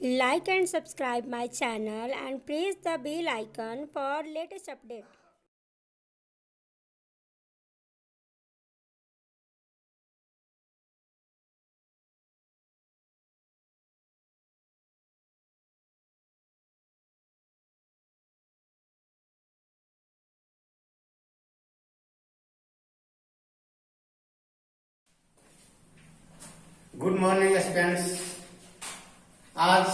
Like and subscribe my channel and press the bell icon for latest update. Good morning students. आज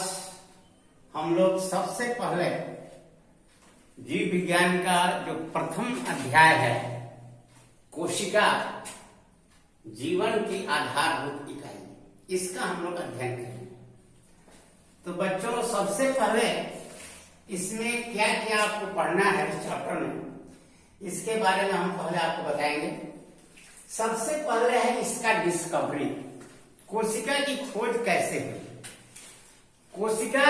हम लोग सबसे पहले जीव विज्ञान का जो प्रथम अध्याय है, कोशिका जीवन की आधारभूत इकाई, इसका हम लोग अध्ययन करेंगे। तो बच्चों, सबसे पहले इसमें क्या क्या आपको पढ़ना है इस चैप्टर में, इसके बारे में हम पहले आपको बताएंगे। सबसे पहले है इसका डिस्कवरी, कोशिका की खोज कैसे हुई। कोशिका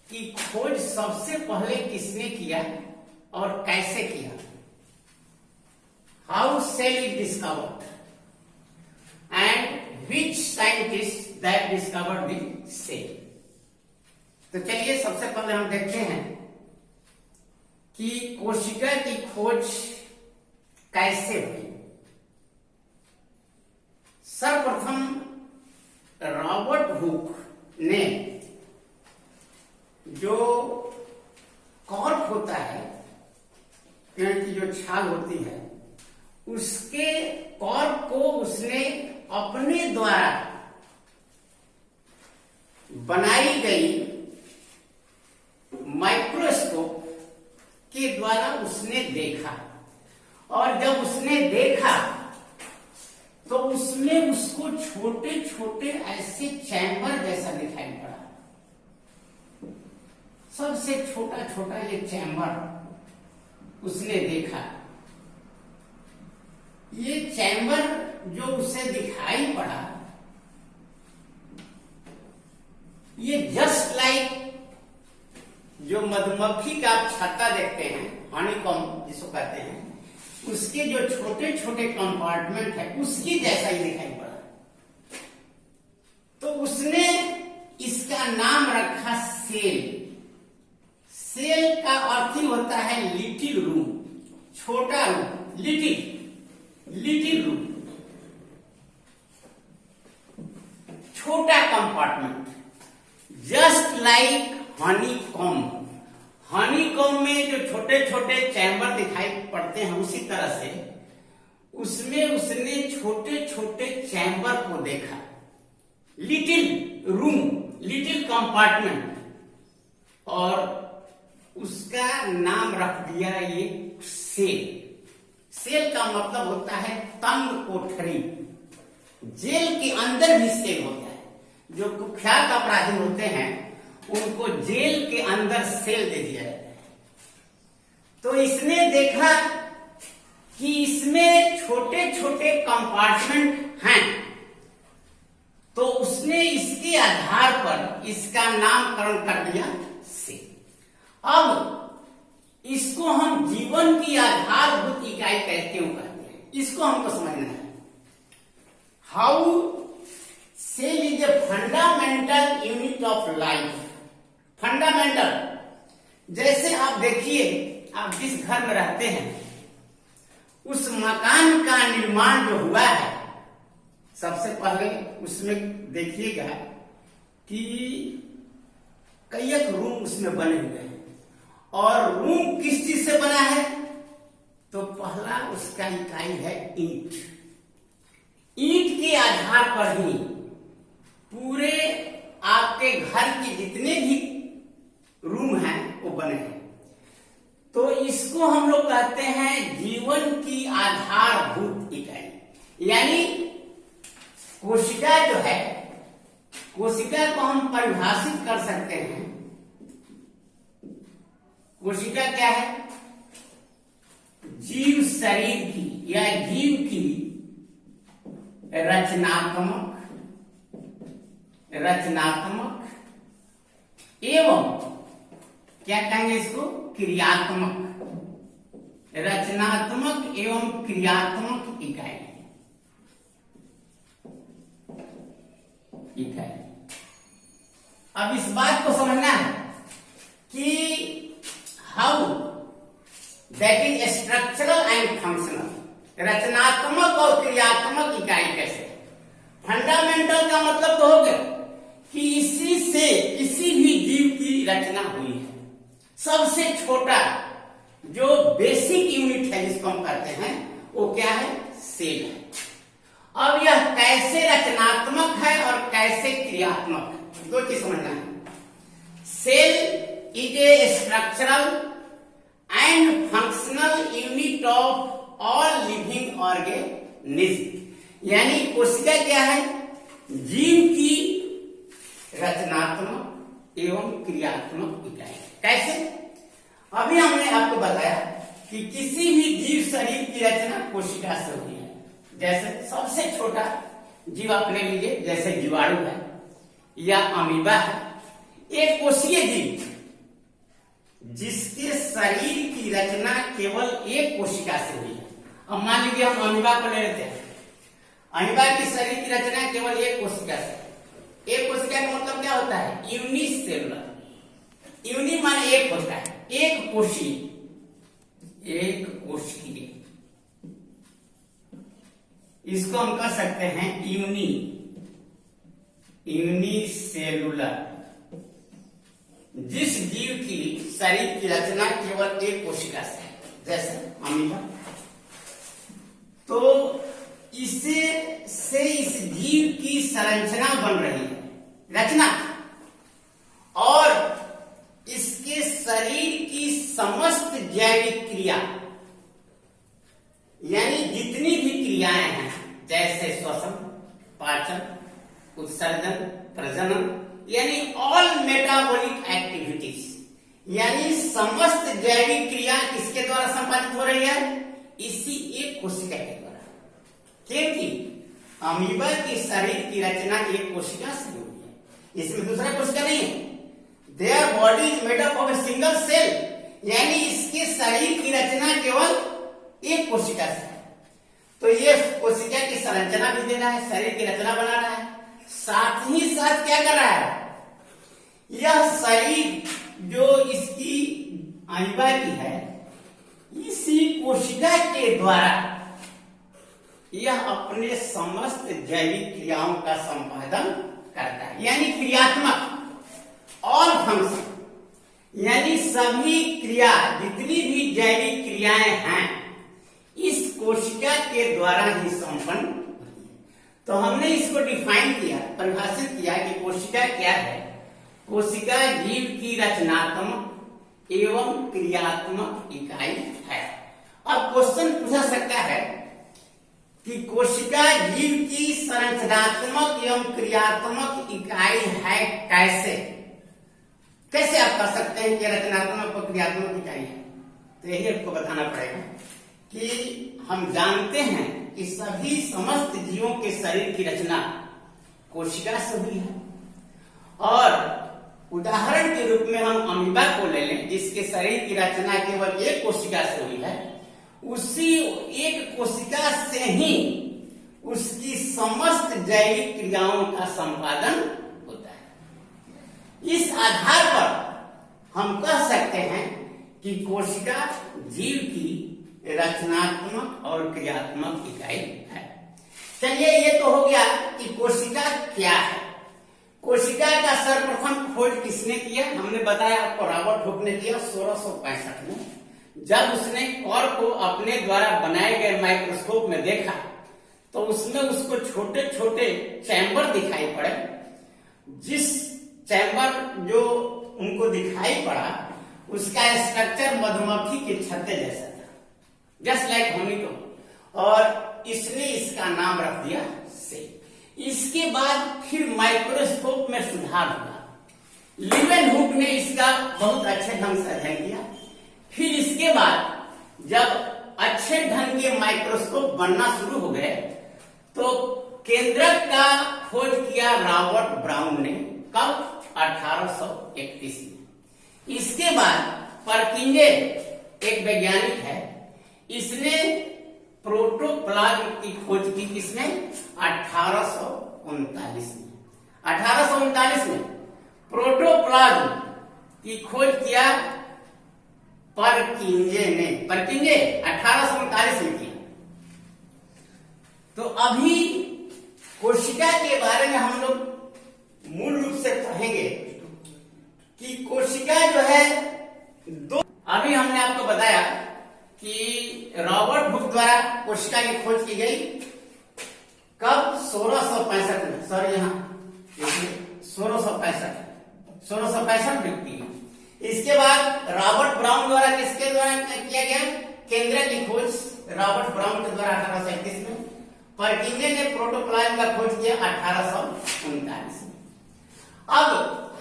की खोज सबसे पहले किसने किया और कैसे किया? How cell is discovered and which scientist that discovered the cell. तो चलिए सबसे पहले हम देखते हैं कि कोशिका की खोज कैसे हुई। सर्वप्रथम रॉबर्ट हुक ने जो कॉर्क होता है, पेड़ की जो छाल होती है, उसके कॉर्क को उसने अपने द्वारा बनाई गई माइक्रोस्कोप के द्वारा उसने देखा, और जब उसने देखा तो उसमें उसको छोटे छोटे ऐसे चैम्बर जैसा दिखाई पड़ा। सबसे छोटा छोटा ये चैम्बर उसने देखा। ये चैम्बर जो उसे दिखाई पड़ा, ये जस्ट लाइक जो मधुमक्खी का आप छत्ता देखते हैं, हनीकॉम्ब जिसको कहते हैं, उसके जो छोटे छोटे कंपार्टमेंट है, उसकी जैसा ही दिखाई पड़ा। तो उसने इसका नाम रखा सेल। सेल का अर्थ ही होता है लिटिल रूम, छोटा रूम, लिटिल रूम, छोटा compartment, just like honeycomb. Honeycomb में जो छोटे छोटे चैम्बर दिखाई पड़ते हैं, उसी तरह से उसमें उसने छोटे छोटे चैम्बर को देखा, लिटिल रूम, लिटिल कंपार्टमेंट, और उसका नाम रख दिया ये सेल। सेल का मतलब होता है तंग कोठरी। जेल के अंदर भी सेल होता है। जो कुख्यात अपराधी होते हैं उनको जेल के अंदर सेल दे दिया जाता है। तो इसने देखा कि इसमें छोटे छोटे कंपार्टमेंट हैं, तो उसने इसके आधार पर इसका नामकरण कर दिया सेल। अब इसको हम जीवन की आधारभूत इकाई क्यों कहते हैं, इसको हमको समझना है। How cell is a fundamental unit of life. Fundamental, जैसे आप देखिए, आप जिस घर में रहते हैं, उस मकान का निर्माण जो हुआ है, सबसे पहले उसमें देखिएगा कि कई एक रूम उसमें बने हुए हैं, और रूम किस चीज से बना है? तो पहला उसका इकाई है ईंट। ईंट के आधार पर ही पूरे आपके घर के जितने भी रूम हैं वो बने हैं। तो इसको हम लोग कहते हैं जीवन की आधारभूत इकाई। यानी कोशिका जो है, कोशिका को हम परिभाषित कर सकते हैं। कोशिका क्या है? जीव शरीर की या जीव की रचनात्मक एवं क्या कहेंगे इसको, क्रियात्मक, रचनात्मक एवं क्रियात्मक इकाई। अब इस बात को समझना है कि how that is structural and functional, रचनात्मक और क्रियात्मक इकाई कैसे। फंडामेंटल का मतलब तो हो गया कि इसी से किसी भी जीव की रचना हुई है। सबसे छोटा जो बेसिक यूनिट है जिसको हम कहते हैं वो क्या है, सेल है। अब यह कैसे रचनात्मक है और कैसे क्रियात्मक है, दो चीज समझना है। Cell is a structural and functional unit of all living organism, यानी कोशिका क्या है, जीव की रचनात्मक एवं क्रियात्मक इकाई। कैसे, अभी हमने आपको बताया कि किसी भी जीव शरीर की रचना कोशिका से हुई है। जैसे सबसे छोटा जीव आप ले लीजिए, जैसे जीवाणु है या अमीबा है, एक कोशीय जीव जिसके शरीर की रचना केवल एक कोशिका से हुई है। अब मान लीजिए हम अमीबा को ले लेते हैं, अमीबा की शरीर की रचना केवल एक कोशिका से। एक कोशिका का मतलब क्या होता है, यूनिसेलुलर। यूनि माने एक होता है, एक कोशी, एक कोशिकीय। इसको हम कह सकते हैं यूनिसेलुलर। जिस जीव की शरीर की रचना केवल एक कोशिका से, जैसे अमीबा, तो इसे से इस जीव की संरचना बन रही है, रचना, और इसके शरीर की समस्त जैविक क्रिया, यानी जितनी भी क्रियाएं हैं, जैसे श्वसन, पाचन, उत्सर्जन, प्रजनन, यानी ऑल मेटाबॉलिक एक्टिविटीज, यानी समस्त जैविक क्रिया किसके द्वारा संपादित हो रही है, इसी एक कोशिका के द्वारा। क्योंकि अमीबा की शरीर की रचना एक कोशिका से हुई है, इसमें दूसरा कोशिका नहीं है। There body is made up of a single cell, यानी इसके शरीर की रचना केवल एक कोशिका से है। तो ये कोशिका की संरचना भी दे रहा है, शरीर की रचना बना रहा है, साथ ही साथ क्या कर रहा है, यह शरीर जो इसकी अमीबा की है, इसी कोशिका के द्वारा यह अपने समस्त जैविक क्रियाओं का संपादन करता है, यानी क्रियात्मक और फंक्शन, यानी सभी क्रिया, जितनी भी जैविक क्रियाएं हैं, इस कोशिका के द्वारा ही संपन्न होती है। तो हमने इसको डिफाइन किया, परिभाषित किया कि कोशिका क्या है। कोशिका जीव की रचनात्मक एवं क्रियात्मक इकाई है। अब क्वेश्चन पूछा सकता है कि कोशिका जीव की संरचनात्मक एवं क्रियात्मक इकाई है कैसे। कैसे आप कर सकते हैं कि रचनात्मक और क्रियात्मक इकाई है। तो यही आपको बताना पड़ेगा कि हम जानते हैं कि सभी समस्त जीवों के शरीर की रचना कोशिका से हुई है, और उदाहरण के रूप में हम अमीबा को ले लें जिसके शरीर की रचना केवल एक कोशिका से हुई है। उसी एक कोशिका से ही उसकी समस्त जैविक क्रियाओं का संपादन होता है। इस आधार पर हम कह सकते हैं कि कोशिका जीव की रचनात्मक और क्रियात्मक इकाई है। चलिए, ये तो हो गया कि कोशिका क्या है। कोशिका का सर्वप्रथम खोज किसने किया, हमने बताया आपको, रॉबर्ट हुक ने किया 1665 में। जब उसने कॉर्क को अपने द्वारा बनाए गए माइक्रोस्कोप में देखा तो उसमें उसको छोटे छोटे चैम्बर दिखाई पड़े। जिस चैम्बर जो उनको दिखाई पड़ा उसका स्ट्रक्चर मधुमक्खी के छत्ते जैसा था, जस्ट लाइक हनीकॉम्ब, और इसने इसका नाम रख दिया सेल। इसके बाद फिर माइक्रोस्कोप में सुधार हुआ। लीवेनहुक ने इसका बहुत अच्छे ढंग से अध्ययन किया। फिर इसके बाद जब अच्छे ढंग के माइक्रोस्कोप बनना शुरू हो गए तो केंद्रक का खोज किया रॉबर्ट ब्राउन ने, कब, 1831 में। इसके बाद परकिंजे एक वैज्ञानिक है, इसने प्रोटोप्लाज्म की खोज की, किसने, 1839 में। 1839 में प्रोटोप्लाज्म की खोज किया परकिंजे ने। परकिंजे 1839 में किया। तो अभी कोशिका के बारे में हम लोग मूल रूप से कहेंगे कि कोशिका जो है दो। अभी हमने आपको बताया कि रॉबर्ट हुक द्वारा कोशिका की खोज की गई कब? 1665 में। सॉरी, यहाँ 1665 व्यक्ति। इसके बाद रॉबर्ट ब्राउन द्वारा किसके द्वारा किया गया? केंद्रक की खोज रॉबर्ट ब्राउन के द्वारा 1837 में। परकिंजे ने प्रोटोप्लाज्म का खोज किया 1839 में। अब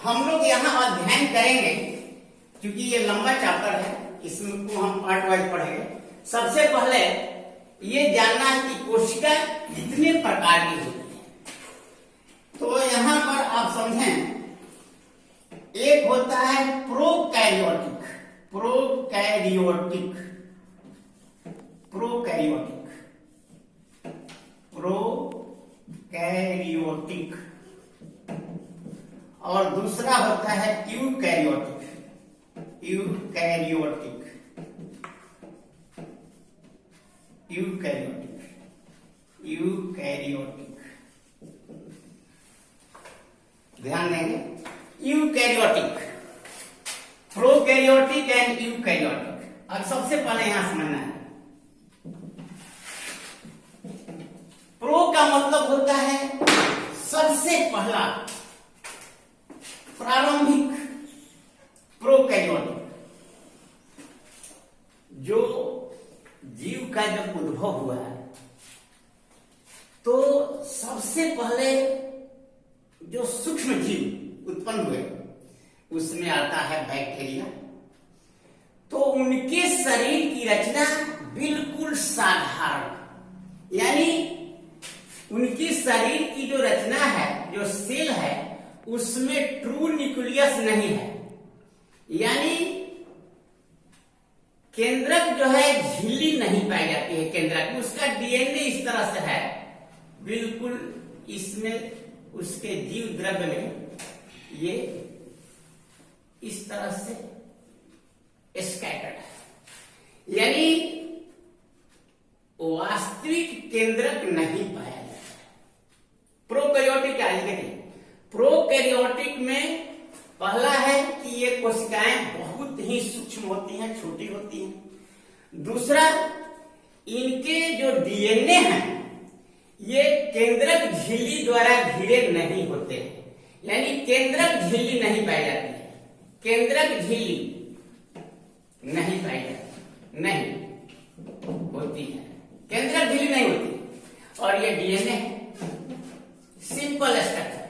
हम लोग यहाँ अध्ययन करेंगे, क्योंकि ये लंबा चैप्टर है, इसमें को हम पार्ट वाइज पढ़ेंगे। सबसे पहले ये जानना है कि कोशिका कितने प्रकार की होती है। तो यहां पर आप समझें, एक होता है प्रोकैरियोटिक, प्रोकैरियोटिक, प्रोकैरियोटिक, प्रोकैरियोटिक, और दूसरा होता है यूकैरियोटिक, यूकैरियोटिक, यूकैरियोटिक, यूकैरियोटिक। ध्यान देंगे, यूकैरियोटिक, प्रोकैरियोटिक एंड यूकैरियोटिक। अब सबसे पहले यहां समझना है, प्रो का मतलब होता है सबसे पहला, प्रारंभिक, प्रोकैरियोटिक। जो जीव का जब उद्भव हुआ है तो सबसे पहले जो सूक्ष्म जीव उत्पन्न हुए उसमें आता है बैक्टीरिया। तो उनके शरीर की रचना बिल्कुल साधारण, यानी उनकी शरीर की जो रचना है, जो सेल है, उसमें ट्रू न्यूक्लियस नहीं है, यानी केंद्रक जो है झिल्ली नहीं पाई जाती है केंद्रक में। उसका डीएनए इस तरह से है, बिल्कुल इसमें उसके जीव द्रव्य में ये इस तरह से स्कैटर्ड है, यानी वास्तविक केंद्रक नहीं पाया जाता है। प्रोकैरियोटिक आज देखिए, प्रोकैरियोटिक में पहला है कि ये कोशिकाएं बहुत ही सूक्ष्म होती हैं, छोटी होती हैं। दूसरा, इनके जो डीएनए हैं ये केंद्रक झिल्ली द्वारा घिरे नहीं होते हैं, यानी केंद्रक झिल्ली नहीं पाई जाती है, केंद्रक झिल्ली नहीं पाई जाती, नहीं होती है, केंद्रक झिल्ली नहीं होती। और ये DNA simple structure.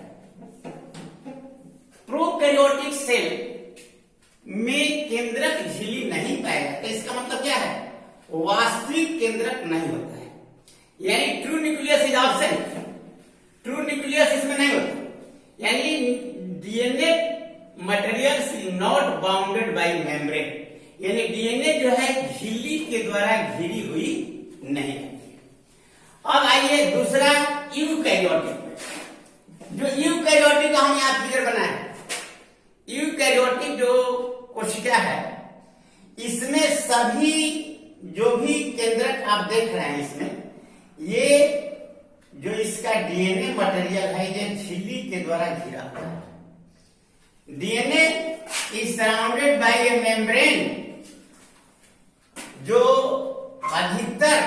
Prokaryotic cell में केंद्रक झिल्ली नहीं पाया जाता, इसका मतलब क्या है? वास्तविक केंद्रक नहीं होता है, यानी true nucleus is absent, true nucleus इसमें नहीं होता, यानी DNA materials is not bounded by membrane, यानी डीएनए जो है झिल्ली के द्वारा घिरी हुई नहीं होती। अब आइए दूसरा, यूकैरियोटिक। जो यूकैरियोटिक हम यहाँ फिगर बनाए, यूकैरियोटिक जो कोशिका है इसमें सभी जो भी केंद्रक आप देख रहे हैं, इसमें ये जो इसका डीएनए मटेरियल है ये झिल्ली के द्वारा घिरा हुआ है। DNA is surrounded by A membrane. जो अधिकतर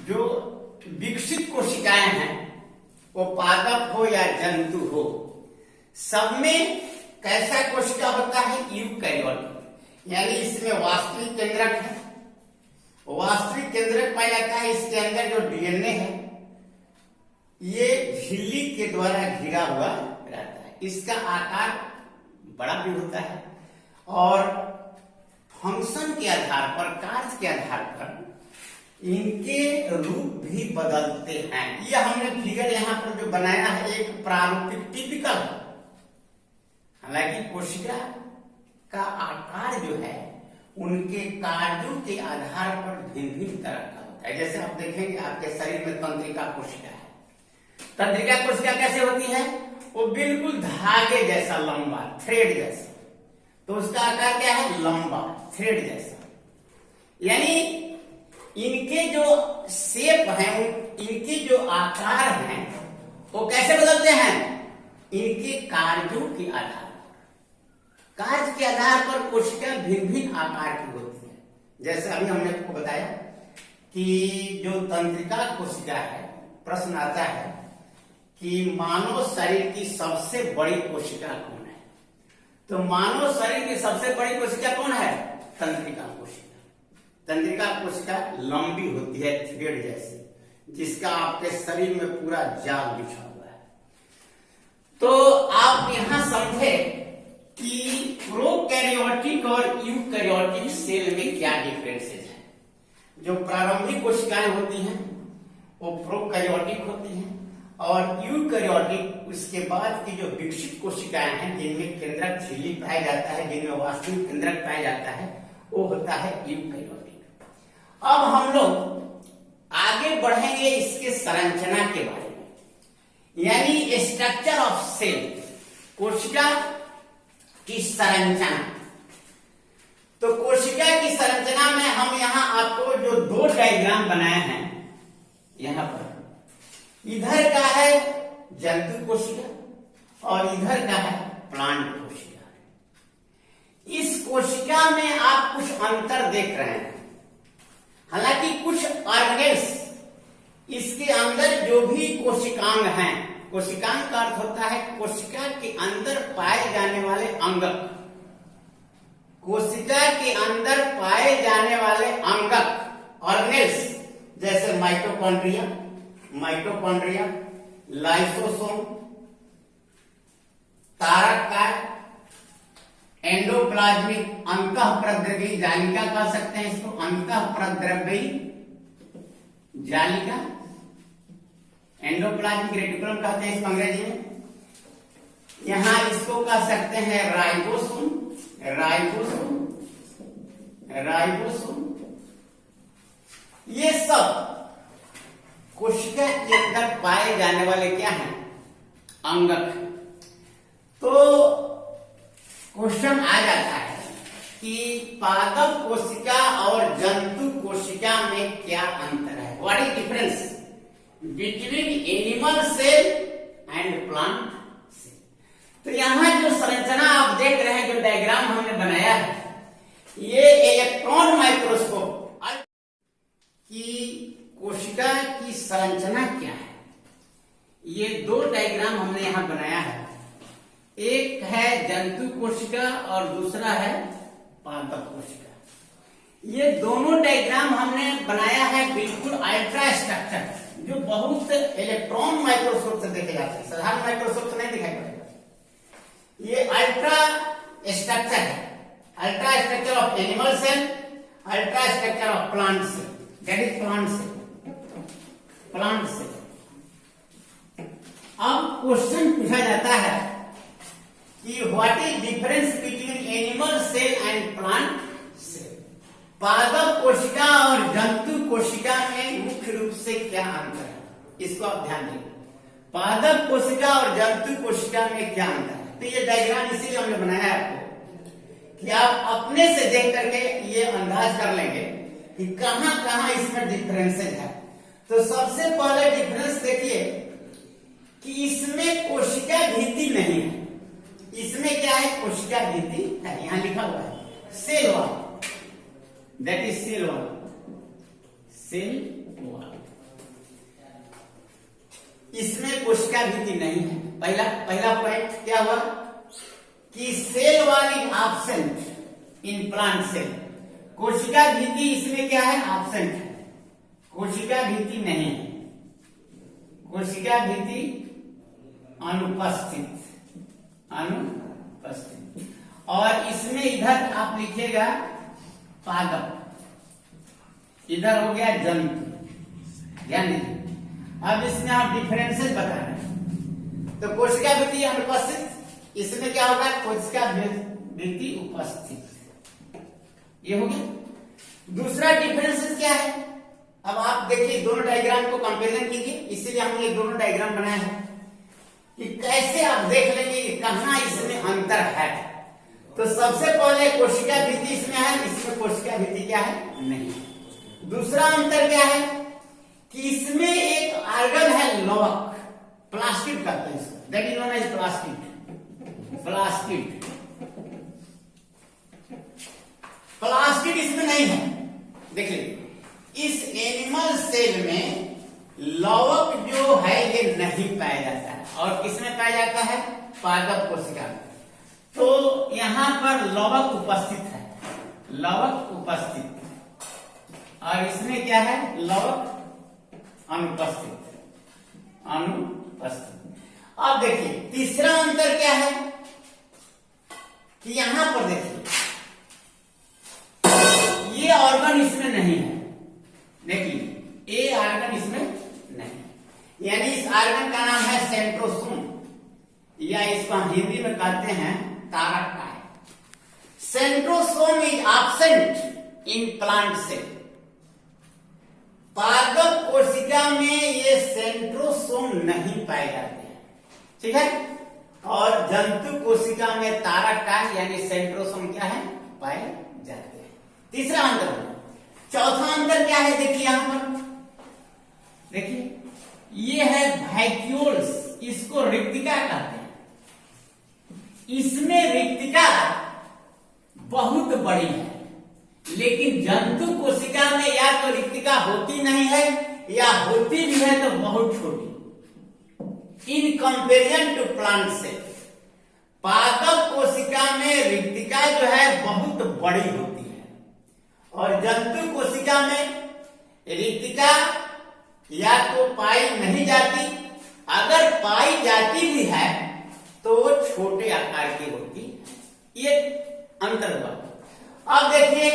जो विकसित कोशिकाएं हैं, वो पादप हो या जंतु हो, सब में कैसा कोशिका होता है? यूकैरियोटिक, यानी इसमें वास्तविक केंद्रक है, वास्तविक केंद्रक पाया जाता है। इसके अंदर जो डीएनए है ये झिल्ली के द्वारा घिरा हुआ रहता है। इसका आकार बड़ा भी होता है और फंक्शन के आधार पर, कार्य के आधार पर इनके रूप भी बदलते हैं। यह हमने फिगर यहाँ पर जो बनाया है एक प्रारूपिक टिपिकल, हालांकि कोशिका का आकार जो है उनके कार्यों के आधार पर भिन्न भिन्न तरह का होता है। जैसे आप देखेंगे आपके शरीर में तंत्रिका कोशिका है। तंत्रिका कोशिका कैसे होती है? वो बिल्कुल धागे जैसा लंबा, थ्रेड जैसा, तो उसका आकार क्या है? लंबा, थ्रेड जैसा। यानी इनके जो शेप हैं, इनके जो आकार हैं, वो कैसे बदलते हैं? इनके कार्यों के आधार पर। कार्य के आधार पर कोशिका भिन्न भिन्न आकार की होती है। जैसे अभी हमने आपको बताया कि जो तंत्रिका कोशिका है, प्रश्न आता है कि मानव शरीर की सबसे बड़ी कोशिका कौन है? तो मानव शरीर की सबसे बड़ी कोशिका कौन है? तंत्रिका कोशिका। तंत्रिका कोशिका लंबी होती है, थ्रेड जैसी, जिसका आपके शरीर में पूरा जाल बिछा हुआ है। तो आप यहां समझे कि प्रोकैरियोटिक और यूकैरियोटिक सेल में क्या डिफरेंसेस है। जो प्रारंभिक कोशिकाएं होती हैं वो प्रोकैरियोटिक होती हैं, और यूकैरियोटिक उसके बाद की जो विकसित कोशिकाएं हैं, जिनमें केंद्रक झिल्ली पाया जाता है, जिनमें वास्तविक केंद्रक पाया जाता है, वो होता है यूकैरियोटिक। अब हम लोग आगे बढ़ेंगे इसके संरचना के बारे में, यानी स्ट्रक्चर ऑफ सेल, कोशिका की संरचना। तो कोशिका की संरचना में हम यहां आपको जो दो डायग्राम बनाए हैं, यहां पर इधर का है जंतु कोशिका और इधर का है प्लांट कोशिका। इस कोशिका में आप कुछ अंतर देख रहे हैं। हालांकि कुछ ऑर्गेन्स, इसके अंदर जो भी कोशिकांग हैं, कोशिकांग का अर्थ होता है कोशिका के अंदर पाए जाने वाले अंगक। कोशिका के अंदर पाए जाने वाले अंगक ऑर्गेन्स, जैसे माइटोकॉन्ड्रिया, लाइसोसोम, तारक, एंडोप्लाज्मिक अंतःप्रद्रवी जालिका कह सकते हैं इसको, अंतःप्रद्रवी जालिका, एंडोप्लाज्मिक रेटिकुलम कहते हैं इसको अंग्रेजी में। यहां इसको कह सकते हैं राइबोसोम, ये सब कोशिका के अंदर पाए जाने वाले क्या हैं? अंगक। तो क्वेश्चन आ जाता है कि पादप कोशिका और जंतु कोशिका में क्या अंतर है? What is difference between animal cell and plant cell? तो यहां जो संरचना आप देख रहे हैं, जो डायग्राम हमने बनाया है, ये इलेक्ट्रॉन माइक्रोस्कोप की कोशिका की संरचना क्या है। ये दो डायग्राम हमने यहां बनाया है, एक है जंतु कोशिका और दूसरा है पादप कोशिका। ये दोनों डायग्राम हमने बनाया है बिल्कुल अल्ट्रा स्ट्रक्चर, जो बहुत इलेक्ट्रॉन माइक्रोस्कोप से देखे जाते हैं, साधारण माइक्रोस्कोप से नहीं दिखाई पड़ेगा। ये अल्ट्रा स्ट्रक्चर है, ultra structure of animal cell, ultra structure of plant cell, that is plant cell. अब क्वेश्चन पूछा जाता है कि what is difference between animal cell and plant cell? पादप कोशिका और जंतु कोशिका में मुख्य रूप से क्या अंतर है, इसको आप ध्यान दें। पादप कोशिका और जंतु कोशिका में क्या अंतर है? तो ये डायग्राम इसीलिए हमने बनाया है आपको कि आप अपने से देख करके ये अंदाज कर लेंगे कि कहां कहां इसमें डिफरेंसेस है। तो सबसे पहले डिफरेंस देखिए कि इसमें कोशिका भित्ति नहीं है। इसमें क्या है? कोशिका भित्ति है, यहां लिखा हुआ है cell wall, that is cell wall, cell wall. इसमें कोशिका भित्ति नहीं है। पहला पॉइंट क्या हुआ कि cell wall is absent in plant cell. कोशिका भित्ति इसमें क्या है? एब्सेंट है, कोशिका भित्ति नहीं है, कोशिका भित्ति अनुपस्थित। और इसमें इधर आप लिखिएगा पादप, इधर हो गया जंतु। यानी अब इसमें आप डिफरेंसेस बता रहे हैं। तो कोशिका भित्ति अनुपस्थित, इसमें क्या होगा? कोशिका भित्ति उपस्थित। ये हो गया। दूसरा डिफरेंसेस क्या है? अब आप देखिए, दोनों डायग्राम को कंपेरिजन कीजिए, इसीलिए हमने ये दोनों डायग्राम बनाया है। कि कैसे आप देख लेंगे कि कहां इसमें अंतर है। तो सबसे पहले कोशिका भित्ति इसमें है, इसमें कोशिका भित्ति क्या है, नहीं। दूसरा अंतर क्या है कि इसमें एक ऑर्गन है लवक, प्लास्टिड कहते हैं इसको, that is known as plastid. Plastid इसमें नहीं है। देखिए इस एनिमल सेल में लवक जो है ये नहीं पाया जाता है, और किसमें पाया जाता है, पादप कोशिका में। तो यहां पर लवक उपस्थित है, लवक उपस्थित, और इसमें क्या है, लवक अनुपस्थित, अनुपस्थित। अब देखिए तीसरा अंतर क्या है कि यहां पर देखिए ये ऑर्गन इसमें नहीं है, देखिए ये ऑर्गन इसमें नहीं, यानी इस ऑर्गन का नाम है सेंट्रोसोम, या इसको हिंदी में कहते हैं तारक काय। Centrosome is absent in plant cell. पादप कोशिका में ये सेंट्रोसोम नहीं पाए जाते हैं, ठीक है। और जंतु कोशिका में तारक काय यानी सेंट्रोसोम क्या है, पाए जाते हैं। तीसरा अंतर। चौथा अंतर क्या है, देखिए यहां पर देखिए ये है वैक्यूल्स, इसको रिक्तिका कहते हैं। इसमें रिक्तिका बहुत बड़ी है, लेकिन जंतु कोशिका में या तो रिक्तिका होती नहीं है, या होती भी है तो बहुत छोटी। In comparison to plant cell, पादप कोशिका में रिक्तिका जो है बहुत बड़ी होती है, और जंतु कोशिका में रिक्तिका या तो पाई नहीं जाती, अगर पाई जाती भी है तो वो छोटे आकार की होती है। ये अंतर हुआ। अब देखिए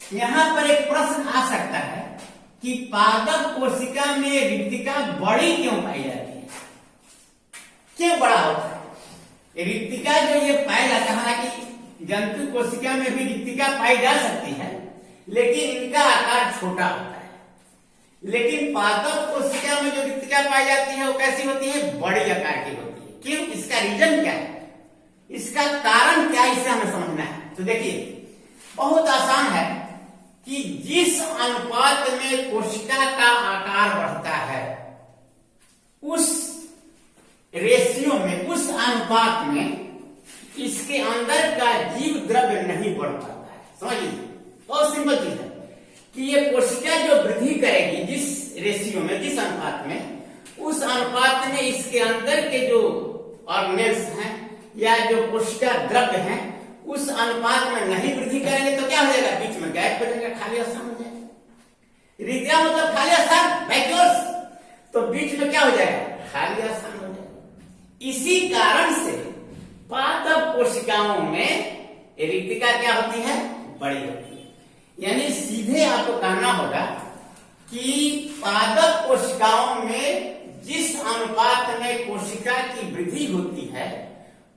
यहां पर एक प्रश्न आ सकता है कि पादप कोशिका में रिक्तिका बड़ी क्यों पाई जाती है, क्यों बड़ा होता है। रिक्तिका जो ये पाया जाता है, हालांकि जंतु कोशिका में भी रिक्तिका पाई जा सकती है, लेकिन इनका आकार छोटा होता है। लेकिन पादप कोशिका में जो रिक्तिका पाई जाती है वो कैसी होती है, बड़ी आकार की होती है। क्यों, इसका रीजन क्या है, इसका कारण क्या है, इसे हमें समझना है। तो देखिए बहुत आसान है कि जिस अनुपात में कोशिका का आकार बढ़ता है, उस रेशियो में, उस अनुपात में इसके अंदर का जीव द्रव्य नहीं बढ़ पाता है। समझिए बहुत सिंपल चीज है कि ये कोशिका जो वृद्धि करेगी जिस रेशियो में, जिस अनुपात में, उस अनुपात में इसके अंदर के जो ऑर्गेनेल्स हैं या जो कोशिका द्रव्य हैं उस अनुपात में नहीं वृद्धि करेंगे तो क्या हो जाएगा, बीच में गैप हो जाएगा, खाली स्थान हो जाएगा। रिक्तिका मतलब खाली स्थान, वैक्यूल्स, तो बीच में क्या हो जाएगा, खाली स्थान हो जाएगा। इसी कारण से पादप कोशिकाओं में रिक्तिका क्या होती है, बड़ी होती है। यानी सीधे आपको कहना होगा कि पादप कोशिकाओं में जिस अनुपात में कोशिका की वृद्धि होती है,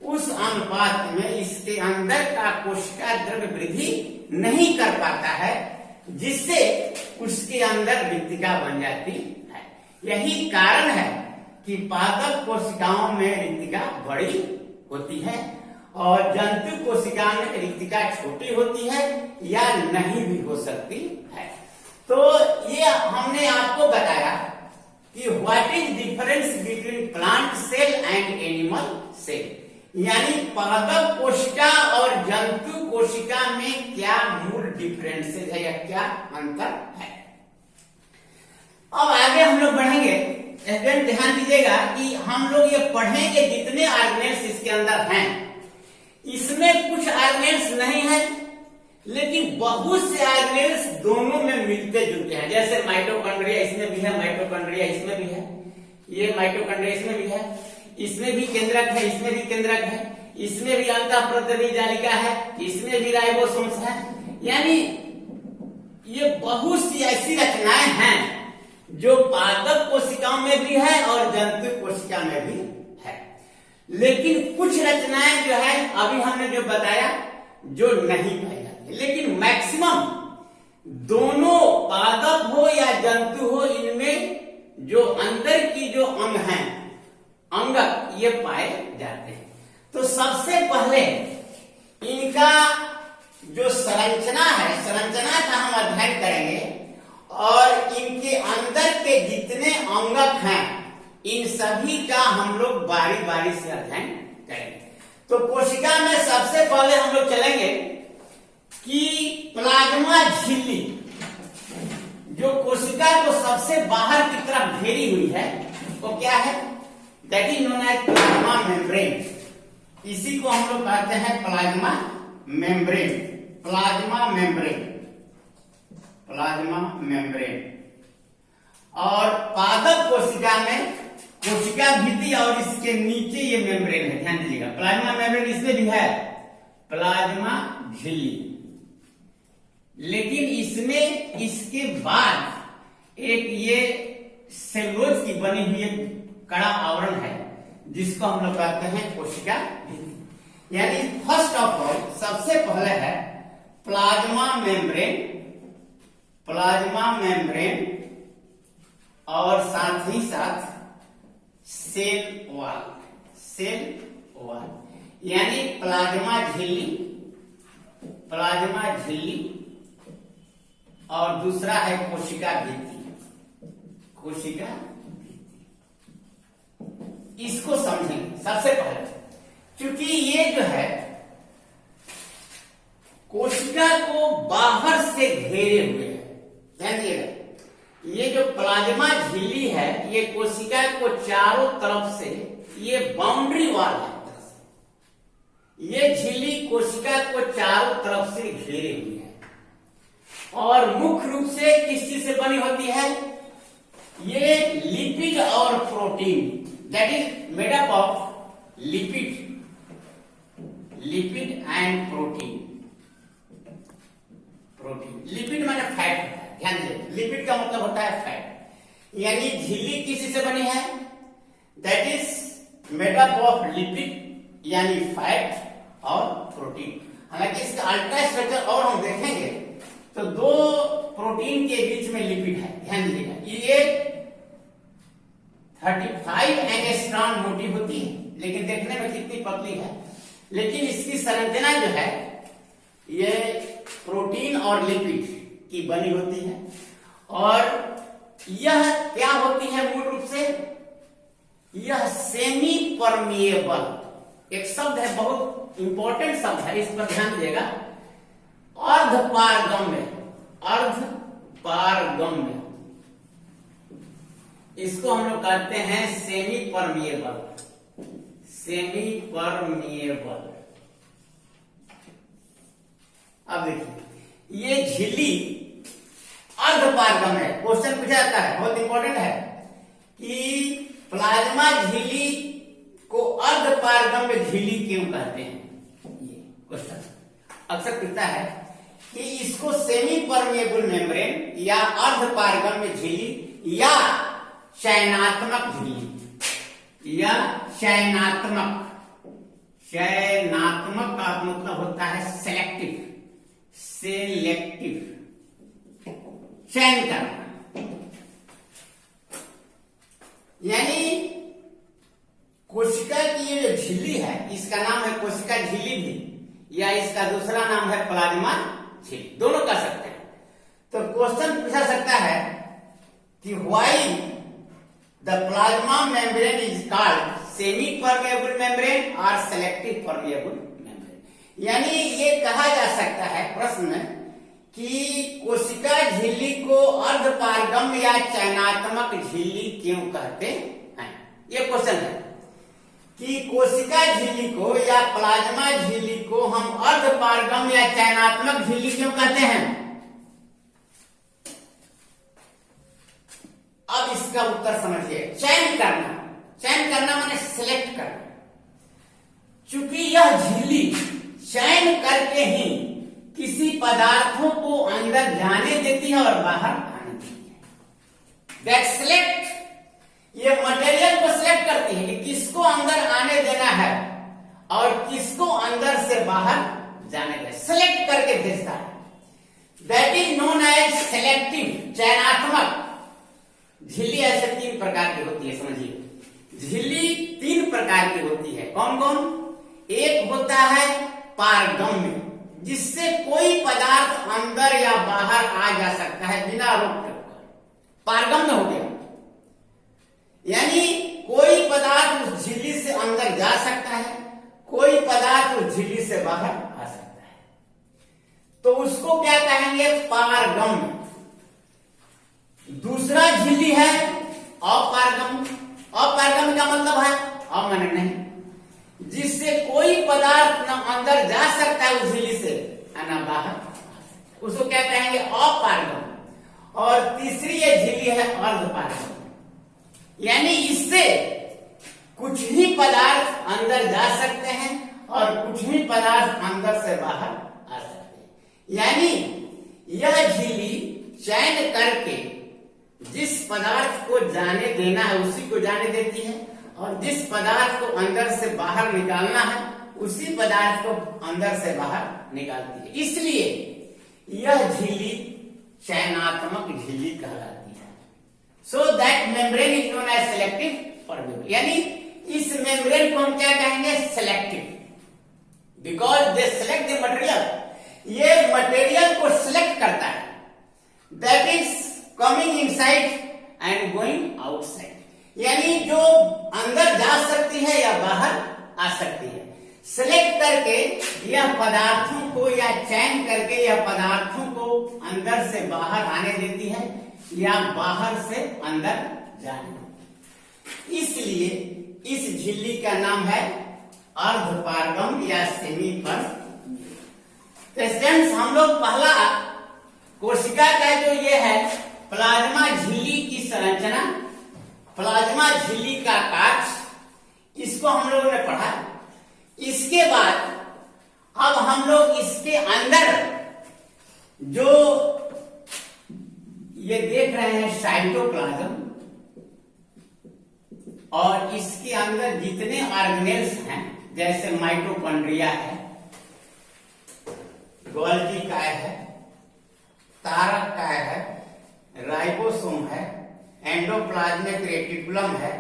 उस अनुपात में इसके अंदर का कोशिका द्रव्य वृद्धि नहीं कर पाता है, जिससे उसके अंदर रिक्तिका बन जाती है। यही कारण है कि पादप कोशिकाओं में रिक्तिका बड़ी होती है और जंतु कोशिका में रिक्तिका छोटी होती है या नहीं भी हो सकती है। तो ये हमने आपको बताया कि what is difference between plant cell and animal cell, यानी पादप कोशिका और जंतु कोशिका में क्या मूल डिफरेंसेस है या क्या अंतर है। अब आगे हम लोग बढ़ेंगे, ध्यान दीजिएगा कि हम लोग ये पढ़ेंगे जितने ऑर्गेनेल्स इसके अंदर हैं, इसमें कुछ ऑर्गेनेल्स नहीं है, लेकिन बहुत से ऑर्गेनेल्स दोनों में मिलते जुलते हैं। जैसे माइटोकॉन्ड्रिया इसमें भी है, माइटोकॉन्ड्रिया इसमें भी है, ये माइटोकॉन्ड्रिया इसमें भी है, इसमें भी केंद्रक है, इसमें भी केंद्रक है, इसमें भी अंतःप्रद्रवी जालिका है, इसमें भी राइबोसोम्स है। यानी ये बहुत सी ऐसी रचनाएं हैं जो पादप कोशिकाओं में भी है और जंतु कोशिका में भी है, लेकिन कुछ रचनाएं जो है अभी हमने जो बताया जो नहीं पाई जाती, लेकिन मैक्सिमम दोनों पादप हो या जंतु हो, इनमें जो अंदर की जो अंग हैं, अंगक ये पाए जाते हैं। तो सबसे पहले इनका जो संरचना है, संरचना का हम अध्ययन करेंगे और इनके अंदर के जितने अंगक हैं इन सभी का हम लोग बारी बारी से अध्ययन करेंगे। तो कोशिका में सबसे पहले हम लोग चलेंगे कि प्लाज्मा झिल्ली जो कोशिका को सबसे बाहर की तरफ घेरी हुई है वो क्या है, that is known as plasma membrane. इसी को हम लोग कहते हैं plasma membrane, plasma membrane, plasma membrane. और पादप कोशिका में कोशिका भित्ति और इसके नीचे ये मेम्ब्रेन है, ध्यान दीजिएगा। प्लाज्मा मेम्ब्रेन इसमें भी है प्लाज्मा झिल्ली, लेकिन इसमें इसके बाद एक ये सेलुलोज की बनी हुई एक कड़ा आवरण है जिसको हम लोग कहते हैं कोशिका भित्ति। यानी फर्स्ट ऑफ ऑल सबसे पहले है प्लाज्मा मेम्ब्रेन, प्लाज्मा मेम्ब्रेन और साथ ही साथ सेल वॉल, सेल वॉल यानी प्लाज्मा झिल्ली, प्लाज्मा झिल्ली और दूसरा है कोशिका भित्ति, कोशिका भित्ति। इसको समझेंगे सबसे पहले, क्योंकि ये जो है कोशिका को बाहर से घेरे हुए है। ध्यान दिएगा, ये जो प्लाज्मा झिल्ली है ये कोशिका को चारों तरफ से ये बाउंड्री वॉल है, ये झिल्ली कोशिका को चारों तरफ से घेरे हुई है और मुख्य रूप से किस चीज से बनी होती है, ये लिपिड और protein, that is made up of lipid, lipid and protein. Protein, lipid माने फैट होता है, ध्यान दीजिए, लिपिड का मतलब होता है फैट। यानी झिल्ली किसी से बनी है, that is made up of lipid यानी फैट और प्रोटीन। हालांकि इसका अल्ट्रा स्ट्रक्चर और हम देखेंगे तो दो प्रोटीन के बीच में लिपिड है, ध्यान दीजिएगा। ये 35 एंगस्ट्रॉम मोटी होती है लेकिन देखने में कितनी पतली है, लेकिन इसकी संरचना जो है ये प्रोटीन और लिपिड की बनी होती है। और यह क्या होती है मूल रूप से, यह सेमी परमिएबल, एक शब्द है बहुत इंपॉर्टेंट शब्द है, इस पर ध्यान दीजिएगा, अर्धपारगम्य, अर्धपारगम्य, इसको हम लोग कहते हैं सेमी परमिएबल, सेमी परमिएबल। अब देखिए ये झिल्ली अर्धपारगम्य है। क्वेश्चन पूछा जाता है, बहुत इंपॉर्टेंट है, कि प्लाज्मा झिल्ली को अर्धपारगम्य झिल्ली क्यों कहते हैं। ये क्वेश्चन अक्सर पूछता है कि इसको सेमी परमिएबल मेम्ब्रेन या अर्धपारगम्य झिल्ली या चयनात्मक झिल्ली या चयनात्मक, चयनात्मक का मतलब होता है सेलेक्टिव, सेलेक्टिव, चयन करना। यानी कोशिका की ये जो झिल्ली है इसका नाम है कोशिका झिल्ली भी, या इसका दूसरा नाम है प्लाज्मा झिल्ली, दोनों कह सकते हैं। तो क्वेश्चन पूछा सकता है कि why the plasma membrane is called semi permeable membrane और सेलेक्टिव परमिएबल मेम्ब्रेन। यानी ये कहा जा सकता है प्रश्न में कि कोशिका झिल्ली को अर्धपारगम्य या चयनात्मक झिल्ली क्यों कहते हैं। ये क्वेश्चन है कि कोशिका झिल्ली को या प्लाज्मा झिल्ली को हम अर्धपारगम्य या चयनात्मक झिल्ली क्यों कहते हैं। अब इसका उत्तर समझिए, चयन करना, चयन करना माने सिलेक्ट करना। चूंकि यह झिल्ली चयन करके ही किसी पदार्थों को अंदर जाने देती है और बाहर आने देती है। दैट सिलेक्ट, ये मटेरियल को सिलेक्ट करती है कि किसको अंदर आने देना है और किसको अंदर से बाहर जाने देना, सिलेक्ट करके भेजता है। That is known as selective, चयनात्मक झिल्ली। ऐसे तीन प्रकार की होती है, समझिए। झिल्ली तीन प्रकार की होती है। कौन कौन? एक होता है पारगम्य, जिससे कोई पदार्थ अंदर या बाहर आ जा सकता है बिना रोक टोक कर, पारगम्य हो गया। यानी कोई पदार्थ उस झिल्ली से अंदर जा सकता है, कोई पदार्थ उस झिल्ली से बाहर आ सकता है, तो उसको क्या कहेंगे? पारगम्य। दूसरा झिल्ली है अपारगम्य। अपारगम्य का मतलब है माने नहीं, जिससे कोई पदार्थ न अंदर जा सकता है उस झिल्ली से न बाहर, उसको क्या कहेंगे? अपारगम्य। और तीसरी ये झिल्ली है अर्धपारगम्य, यानी इससे कुछ ही पदार्थ अंदर जा सकते हैं और कुछ ही पदार्थ अंदर से बाहर आ सकते हैं। यानी यह झिल्ली चयन करके जिस पदार्थ को जाने देना है उसी को जाने देती है, और जिस पदार्थ को अंदर से बाहर निकालना है उसी पदार्थ को अंदर से बाहर निकालती है। इसलिए यह झिल्ली चयनात्मक झिल्ली कहलाती है। So that membrane is known as selective permeable, यानी इस मेम्ब्रेन को हम क्या कहेंगे? Selective, because they select the material. ये मटेरियल को सिलेक्ट करता है, that is coming inside and going outside, यानी जो अंदर जा सकती है या बाहर आ सकती है। सिलेक्ट करके यह पदार्थों को या चयन करके यह पदार्थों को अंदर से बाहर आने देती है या बाहर से अंदर जाने देती है। इसलिए इस झिल्ली का नाम है अर्धपारगम्य या सेमी पारगम्य। स्टूडेंट्स, हम लोग पहला कोशिका का जो ये है प्लाज्मा झिल्ली की संरचना, प्लाज्मा झिल्ली का काट, इसको हम लोगों ने पढ़ा। इसके बाद अब हम लोग इसके अंदर जो ये देख रहे हैं साइटोप्लाज्म, और इसके अंदर जितने ऑर्गेनेल्स हैं जैसे माइटोकॉन्ड्रिया है, गोल्गी काय है, तारक काय है, राइबोसोम है, एंडोप्लाज्मिक रेटिकुलम है,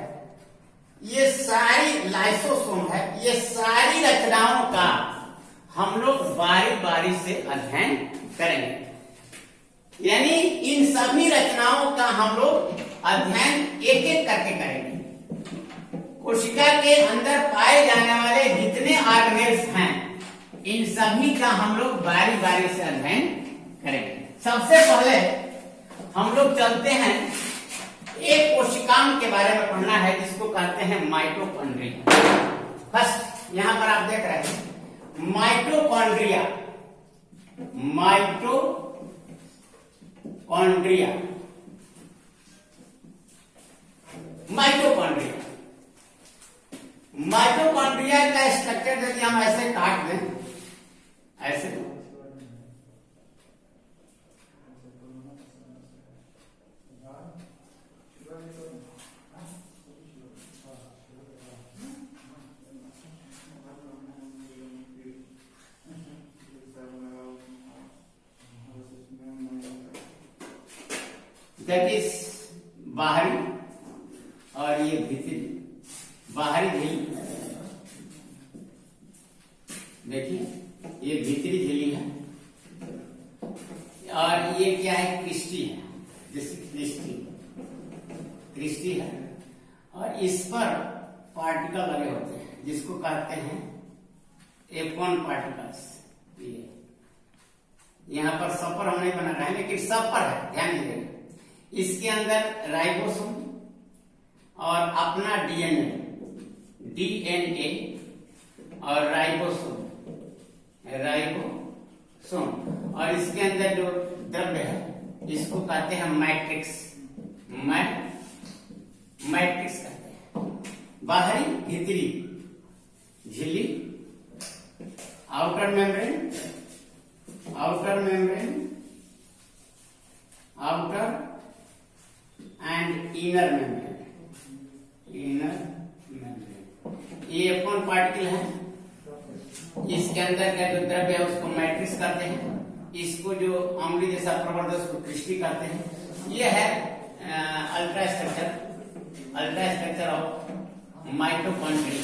ये सारी लाइसोसोम है, ये सारी रचनाओं का हम लोग बारी बारी से अध्ययन करेंगे। यानी इन सभी रचनाओं का हम लोग अध्ययन एक एक करके करेंगे। कोशिका के अंदर पाए जाने वाले जितने ऑर्गेनेल्स हैं इन सभी का हम लोग बारी बारी से अध्ययन करेंगे। सबसे पहले हम लोग चलते हैं, एक कोशिकांग के बारे में पढ़ना है जिसको कहते हैं माइटोकॉन्ड्रिया। फर्स्ट यहां पर आप देख रहे हैं माइटोकॉन्ड्रिया, माइटोकॉन्ड्रिया, माइटोकॉन्ड्रिया। माइटोकॉन्ड्रिया का स्ट्रक्चर यदि हम ऐसे काट दें, ऐसे दैट इज बाहरी और ये भीतरी, बाहरी झिल्ली। देखिए ये भीतरी झिल्ली है और ये क्या है? क्रिस्टी है, जैसे क्रिस्टी है, और इस पर पार्टिकल लगे होते हैं जिसको कहते हैं एपोन पार्टिकल्स। यहां पर सब पर हम नहीं बना रहे हैं लेकिन सब पर है, ध्यान दीजिएगा। इसके अंदर राइबोसोम और अपना डीएनए और राइबोसोम, और इसके अंदर जो द्रव्य है इसको कहते हैं मैट्रिक्स, मैट्रिक्स कहते हैं। बाहरी भीतरी झिल्ली, outer membrane, outer and inner membrane, ये एपोन पार्टिकल है। इसके अंदर का जो द्रव्य है उसको मैट्रिक्स कहते हैं, इसको जो अम्लीय जैसा प्रवर्धक उसको क्रिस्टी कहते हैं। ये है ultra structure of mitochondria.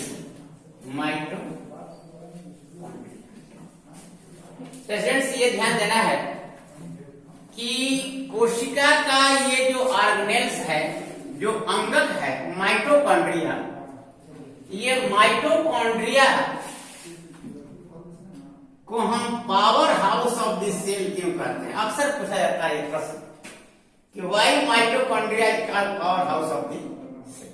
Students ये ध्यान देना है कि कोशिका का ये जो ऑर्गेनेल्स है, जो अंगक है माइटोकॉन्ड्रिया, ये माइटोकॉन्ड्रिया को हम power house of the cell क्यों कहते हैं? अक्सर पूछा जाता है ये प्रश्न कि why mitochondria is called power house of the cell.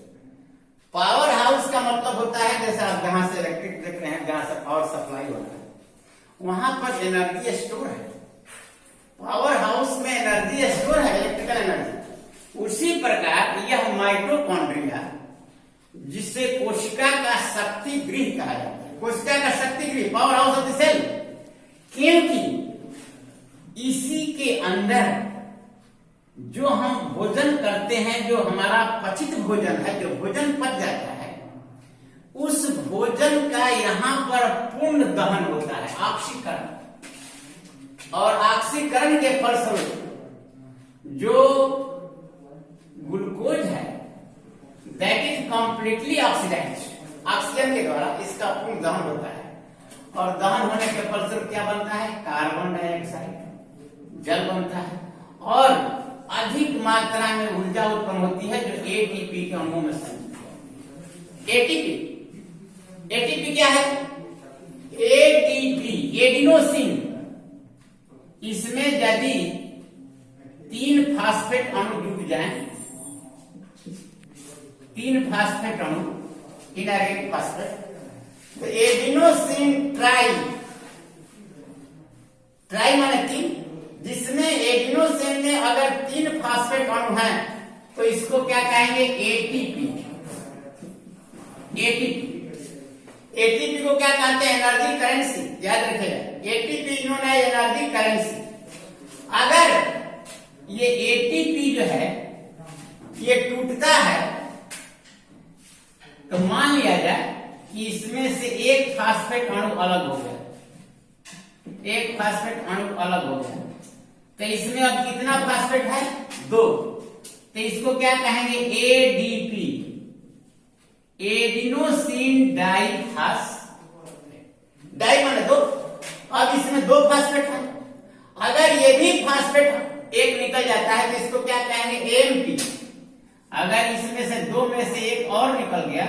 Power house का मतलब होता है जैसे आप जहां से इलेक्ट्रिक देख रहे हैं, जहां से पावर सप्लाई होता है वहां पर एनर्जी स्टोर है। पावर हाउस में एनर्जी स्टोर है, इलेक्ट्रिकल एनर्जी। उसी प्रकार यह माइटोकॉन्ड्रिया, जिसे कोशिका का शक्ति गृह कहा जाता है, कोशिका का शक्ति गृह, power house of the cell, क्योंकि इसी के अंदर जो हम भोजन करते हैं, जो हमारा पचित भोजन है, जो भोजन पच जाता है, उस भोजन का यहां पर पूर्ण दहन होता है, ऑक्सीकरण। और ऑक्सीकरण के फलस्वरूप जो ग्लूकोज है that is completely oxidised, oxygen के द्वारा इसका पूर्ण दहन होता है। और दहन होने के फलस्वरूप क्या बनता है? कार्बन डाइऑक्साइड, जल बनता है, और अधिक मात्रा में ऊर्जा उत्पन्न होती है जो एटीपी के अणुओं में संचित है। एटीपी क्या है? ATP adenosine. इसमें यदि 3 फास्फेट अणु जुट जाएं, 3 फास्फेट अणु, इनऑर्गेनिक फास्फेट, तो एडिनोसिन ट्राई माने 3, जिसमें एडिनोसिन में अगर 3 फास्फेट अणु हैं तो इसको क्या कहेंगे? एटीपी। एटीपी को क्या कहते हैं? Energy currency. याद रखिएगा, एटीपी इन्होंने एनर्जी करेंसी। अगर ये एटीपी जो है ये टूटता है तो मान लिया जाए कि इसमें से एक फास्फेट अणु अलग हो गया, एक फास्फेट अणु अलग हो गया, तो इसमें अब कितना फास्फेट है? 2। तो इसको क्या कहेंगे? ADP, adenosine diphosphate. डाई माने 2, अब इसमें 2 फास्फेट है। अगर ये भी फास्फेट एक निकल जाता है तो इसको क्या कहेंगे? एएमपी। अगर इसमें से 2 में से एक और निकल गया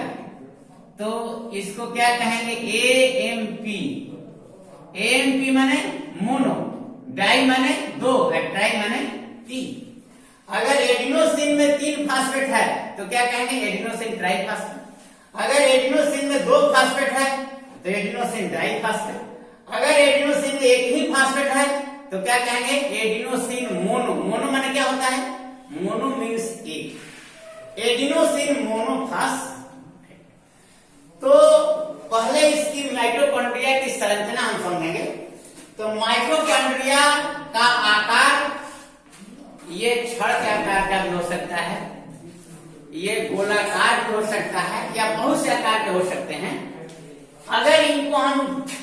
तो इसको क्या कहेंगे? एएमपी। एएमपी माने मोनो, डाई माने 2, ट्राई माने 3। अगर एडिनोसिन में 3 फास्फेट है तो क्या कहेंगे? Adenosine triphosphate. अगर एडिनोसिन में 2 फास्फेट है तो एडिनोसिन डाइफास्फेट। अगर एडिनोसिन में एक ही फास्फेट है तो क्या कहेंगे? Adenosine mono. मोनो माने क्या होता है? मोनो मीन्स एक, एडिनोसिन मोनोफास्फेट। तो पहले इसकी माइटोकॉन्ड्रिया की संरचना हम समझेंगे। तो माइटोकॉन्ड्रिया का आकार ये छड़ के आकार का भी हो सकता है, ये गोलाकार भी हो सकता है, या बहुत से आकार के हो सकते हैं। अगर इनको हम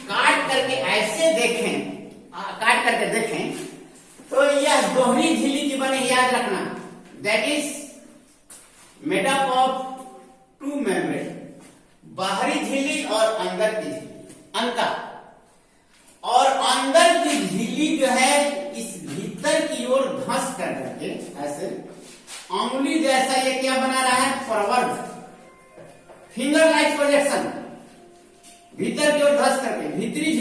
काट करके ऐसे देखें, काट करके देखें तो यह दोहरी झिल्ली की बनी, याद रखना, that is made up of 2 membrane, बाहरी झिल्ली और अंदर की झिल्ली, अंतर। और अंदर की झिल्ली जो है इस भीतर की ओर धंस करके ऐसे अंगुली जैसा ये क्या बना रहा है? फॉरवर्ड, फिंगर लाइक प्रोजेक्शन, भीतर की ओर धंस करके। भीतरी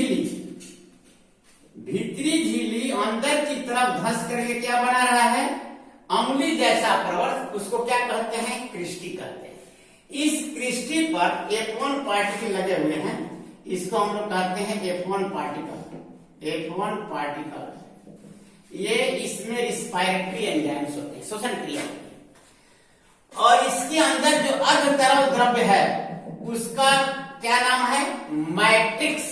झिल्ली अंदर की तरफ धंस करके क्या बना रहा है? अंगुली जैसा प्रवर्त। उसको क्या कहते हैं? क्रिस्टी कहते हैं। इस क्रिस्टी पर F1 पार्टिकल लगे हुए हैं, इसको हम लोग कहते हैं F1 पार्टिकल। F1 पार्टिकल ये इसमें रिस्पायरेटरी एंजाइम्स होते हैं, श्वसन क्रिया होती है। और इसके अंदर जो अर्ध तरल द्रव्य है उसका क्या नाम है? मैट्रिक्स।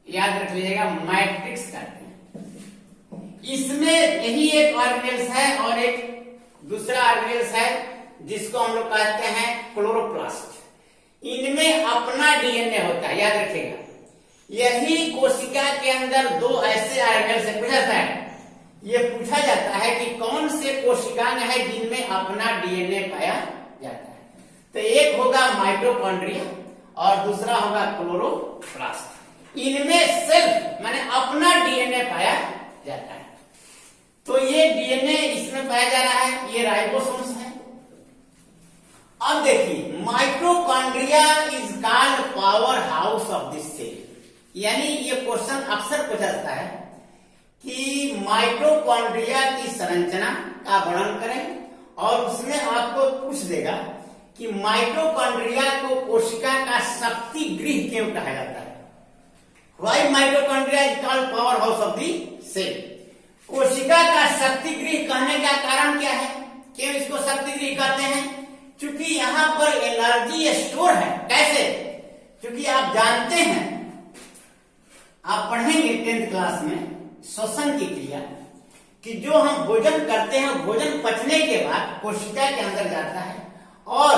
याद रख लीजिएगा, मैट्रिक्स कहते हैं। इसमें यही एक ऑर्गेनेल्स है और एक दूसरा ऑर्गेनेल्स है जिसको हम लोग कहते हैं क्लोरोप्लास्ट। इनमें अपना डीएनए होता है, याद रखिएगा। यही कोशिका के अंदर 2 ऐसे ऑर्गेनेल्स है। पूछा जाता है, ये पूछा जाता है कि कौन से कोशिकांग है जिनमें अपना डीएनए पाया जाता है। तो एक होगा माइटोकॉन्ड्रिया और दूसरा होगा क्लोरोप्लास्ट। इनमें सेल्फ माने अपना डीएनए पाया जाता है। तो ये डीएनए इसमें पाया जा रहा है, ये राइबोसोम्स है। अब देखिए, mitochondria is called power house of this cell. यानी ये क्वेश्चन अक्सर पूछा जाता है कि माइटोकॉन्ड्रिया की संरचना का वर्णन करें, और उसमें आपको पूछ देगा कि माइटोकॉन्ड्रिया को कोशिका का शक्ति गृह क्यों कहा जाता है। Why mitochondria is called power house of the cell. कोशिका का शक्ति गृह कहने का कारण क्या है, क्यों इसको शक्ति गृह कहते हैं? क्योंकि यहां पर एनर्जी स्टोर है। कैसे? क्योंकि आप जानते हैं, आप पढ़ेंगे 10th क्लास में श्वसन की क्रिया, कि जो हम भोजन करते हैं भोजन पचने के बाद कोशिका के अंदर जाता है और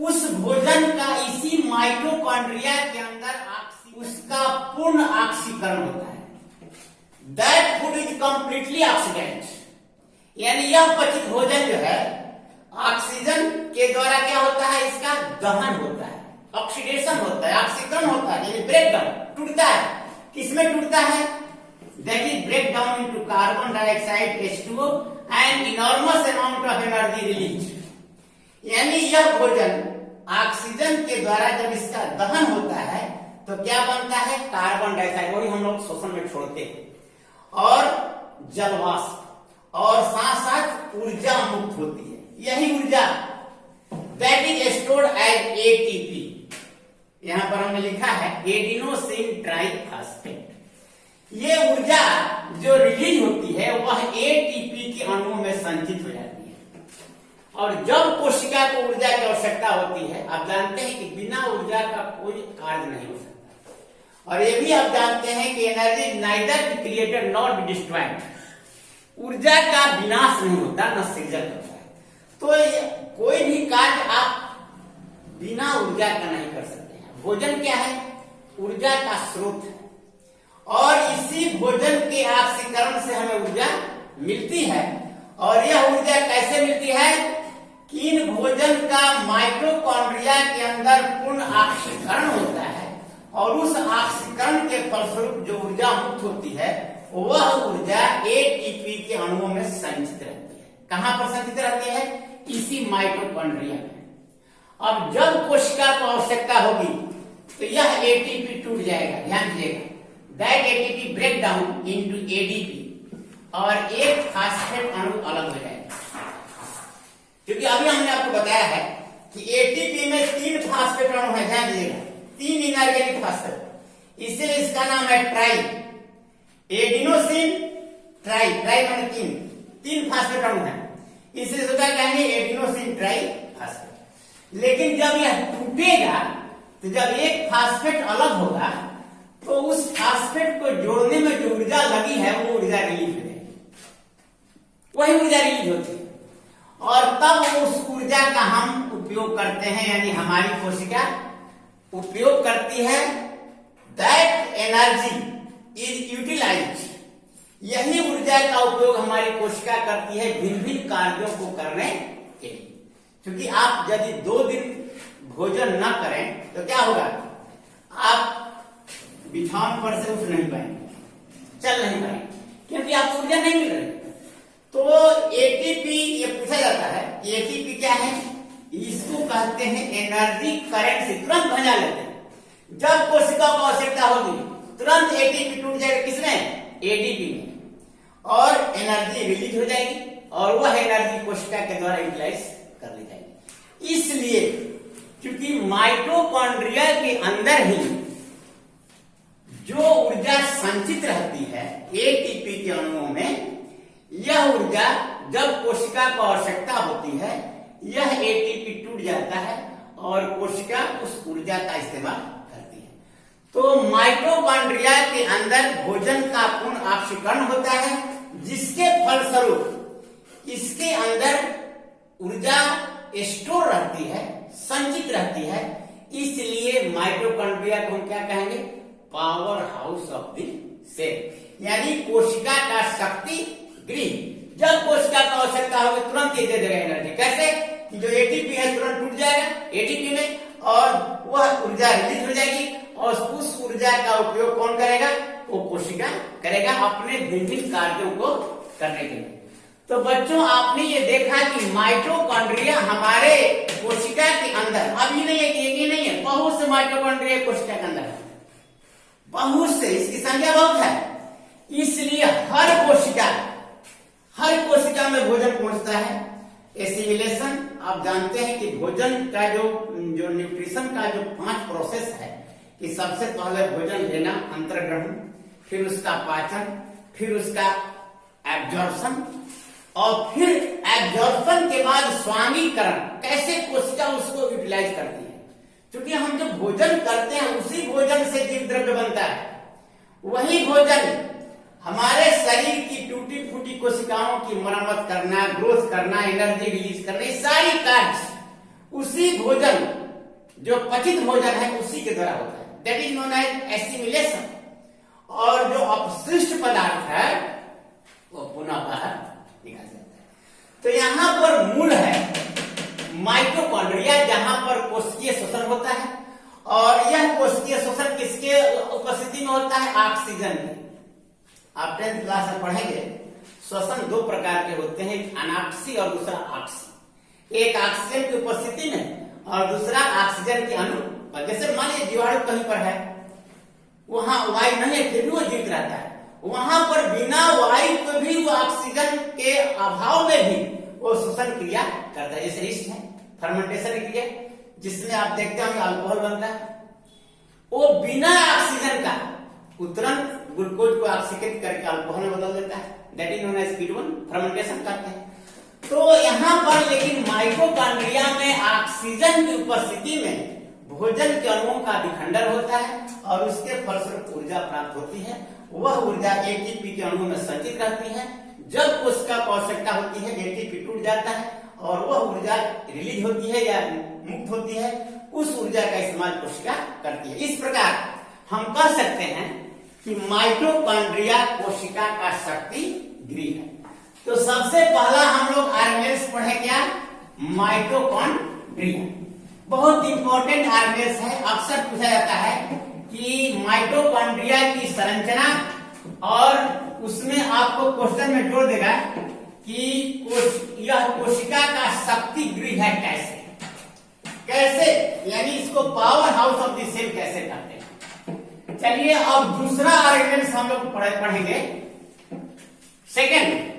उस भोजन का इसी माइटोकॉन्ड्रिया के अंदर उसका पूर्ण ऑक्सीकरण होता है। That food is completely oxidised. यानी यह पचित भोजन जो है ऑक्सीजन के द्वारा क्या होता है, इसका दहन होता है, ऑक्सीडेशन होता है, ऑक्सीकरण होता है, यानी ब्रेक डाउन, टूटता है। किसमें टूटता है? That is break down into carbon dioxide H2O and enormous amount of energy release. यानी यह भोजन ऑक्सीजन के द्वारा जब इसका दहन होता है तो क्या बनता है? कार्बन डाइऑक्साइड, वही हम लोग श्वसन में छोड़ते हैं, और जलवाष्प, और साथ साथ ऊर्जा मुक्त होती है। यही ऊर्जा that is stored as ATP। यहां पर हमने लिखा है एडिनोसिन ट्राइफॉस्फेट। ये ऊर्जा जो रिलीज होती है वह ATP के अणुओं में संचित हो जाती है। और जब कोशिका को ऊर्जा की आवश्यकता होती है, आप जानते हैं कि बिना ऊर्जा का कोई कार्य नहीं हो सकता। और ये भी आप जानते हैं कि energy neither be created not be destroyed. ऊर्जा का विनाश नहीं होता, न सृजन होता है। तो कोई भी कार्य आप बिना ऊर्जा का नहीं कर सकते हैं। भोजन क्या है? ऊर्जा का स्रोत है, और इसी भोजन के ऑक्सीकरण से हमें ऊर्जा मिलती है। और यह ऊर्जा कैसे मिलती है? कि इन भोजन का माइटोकॉन्ड्रिया के अंदर पूर्ण ऑक्सीकरण होता है, और उस ऑक्सीकरण के फलस्वरूप जो ऊर्जा मुक्त होती है वह ऊर्जा ATP के अणुओं में संचित रहती है। कहां पर संचित रहती है? इसी माइटोकॉन्ड्रिया में। अब जब कोशिका को आवश्यकता होगी तो यह ATP टूट जाएगा। ध्यान दीजिएगा, that ATP break down into ADP, और एक फास्फेट अणु अलग हो जाएगा। क्योंकि अभी हमने आपको बताया है कि ATP में 3 फास्फेट अणु है। ध्यान दीजिएगा, 3 इनऑर्गेनिक फास्फेट, इसलिए इसका नाम है ट्राई। एडिनोसिन ट्राई, ट्राई माने 3 फास्फेट अणु है, इसलिए उसका कहेंगे एडिनोसिन ट्राई फास्फेट। लेकिन जब यह टूटेगा तो जब एक फास्फेट अलग होगा तो उस फास्फेट को जोड़ने में जो ऊर्जा लगी है वो ऊर्जा रिलीज हो जाएगी, वही ऊर्जा रिलीज होती है, और तब उस ऊर्जा का हम उपयोग करते हैं। यानी हमारी कोशिका उपयोग करती है। That energy is utilised. यही ऊर्जा का उपयोग हमारी कोशिका करती है भिन्न भिन्न कार्यों को करने के लिए। क्योंकि आप यदि 2 दिन भोजन न करें तो क्या होगा? आप बिछावन पर से उठ नहीं पाएंगे, चल नहीं पाएंगे, क्योंकि आपको ऊर्जा नहीं मिल रही। तो ATP, ये पूछा जाता है कि ATP क्या है? इसको कहते हैं एनर्जी करेंट से तुरंत भजा लेते हैं। जब कोशिका को आवश्यकता होगी तुरंत ATP टूट जाएगा। किसमें? ADP में, और एनर्जी रिलीज हो जाएगी, और वह एनर्जी कोशिका के द्वारा यूटिलाइज कर ली जाएगी। इसलिए क्योंकि माइटोकॉन्ड्रिया के अंदर ही जो ऊर्जा संचित रहती है ATP के अणुओं में, यह ऊर्जा जब कोशिका को आवश्यकता होती है यह ATP टूट जाता है और कोशिका उस ऊर्जा का इस्तेमाल करती है। तो माइटोकॉन्ड्रिया के अंदर भोजन का पूर्ण ऑक्सीकरण होता है, जिसके फलस्वरूप इसके अंदर ऊर्जा स्टोर रहती है, संचित रहती है। इसलिए माइटोकॉन्ड्रिया को हम क्या कहेंगे? Power house of the cell, यानी कोशिका का शक्ति गृह। जब कोशिका को आवश्यकता होगी तुरंत ये दे देगा एनर्जी। कैसे? कि जो एटीपी है तुरंत टूट जाएगा एटीपी में, और वह ऊर्जा रिलीज हो जाएगी, और उस ऊर्जा का उपयोग कौन करेगा? वो कोशिका करेगा अपने विभिन्न कार्यों को करने के लिए। तो बच्चों, आपने ये देखा कि माइटोकॉन्ड्रिया हमारे कोशिका के अंदर, अब ये नहीं है कि एक ही नहीं है, बहुत से माइटोकॉन्ड्रिया कोशिका के अंदर है, बहुत से, इसकी संख्या बहुत है। इसलिए हर कोशिका में भोजन पहुंचता है। एसिमिलेशन, आप जानते हैं कि भोजन का जो न्यूट्रिशन का जो 5 प्रोसेस है, कि सबसे पहले भोजन लेना, अंतर्ग्रहण, फिर उसका पाचन, फिर उसका एब्जॉर्प्शन, और फिर एब्जॉर्प्शन के बाद स्वांगीकरण, कैसे कोशिका उसको यूटिलाइज करती है। क्योंकि हम जो भोजन करते हैं उसी भोजन से जीव द्रव्य बनता है, वही भोजन हमारे शरीर की टूटी फूटी कोशिकाओं की मरम्मत करना, ग्रोथ करना, एनर्जी रिलीज करना, ये सारी कार्य उसी भोजन, जो पचित भोजन है, उसी के द्वारा होता है। That is known as assimilation. और जो अपशिष्ट पदार्थ है वो पुनः बाहर निकाल जाता है। तो यहां पर मूल है माइटोकॉन्ड्रिया, जहां पर कोशिकीय श्वसन होता है, और यह कोशिकीय श्वसन किसके उपस्थिति में होता है? ऑक्सीजन में। आप 10th क्लास में पढ़ेंगे, श्वसन 2 प्रकार के होते हैं, एक अनाक्सी और दूसरा ऑक्सी। एक ऑक्सीजन की उपस्थिति में और दूसरा ऑक्सीजन के अणु। जैसे मान लीजिए जीवाणु कहीं पर है, वहां वायु नहीं है, फिर भी वो जीवित रहता है, वहां पर बिना वायु के भी वो ऑक्सीजन के अभाव में भी वो श्वसन क्रिया करता है। जैसे ईस्ट है, फर्मेंटेशन क्रिया, जिसमें आप देखते हैं अल्कोहल बनता है, वो बिना ऑक्सीजन का तुरंत ग्लूकोज को ऑक्सीकृत करके अल्कोहल में बदल देता है। That is known as P1 fermentation करते हैं। तो यहां पर लेकिन माइटोकॉन्ड्रिया में ऑक्सीजन की उपस्थिति में भोजन के अणुओं का विखंडन होता है, और उसके फलस्वरूप ऊर्जा प्राप्त होती है। वह ऊर्जा एटीपी के अणुओं में संचित रहती है। जब उसका आवश्यकता होती है, एटीपी टूट जाता है और वह ऊर्जा रिलीज होती है या मुक्त होती है, उस ऊर्जा का इस्तेमाल कोशिका करती है। इस प्रकार हम कह सकते हैं कि माइटोकॉन्ड्रिया कोशिका का शक्ति गृह है। तो सबसे पहला हम लोग ऑर्गेनेल्स पढ़े क्या? माइटोकॉन्ड्रिया। बहुत इंपॉर्टेंट ऑर्गेनेल्स है। अक्सर पूछा जाता है कि माइटोकॉन्ड्रिया की संरचना, और उसमें आपको क्वेश्चन में जोड़ देगा कि यह कोशिका का शक्ति गृह है कैसे, यानी इसको power house of the cell कैसे कहते हैं। चलिए अब दूसरा ऑर्गेनेल्स हम लोग पढ़ेंगे। सेकेंड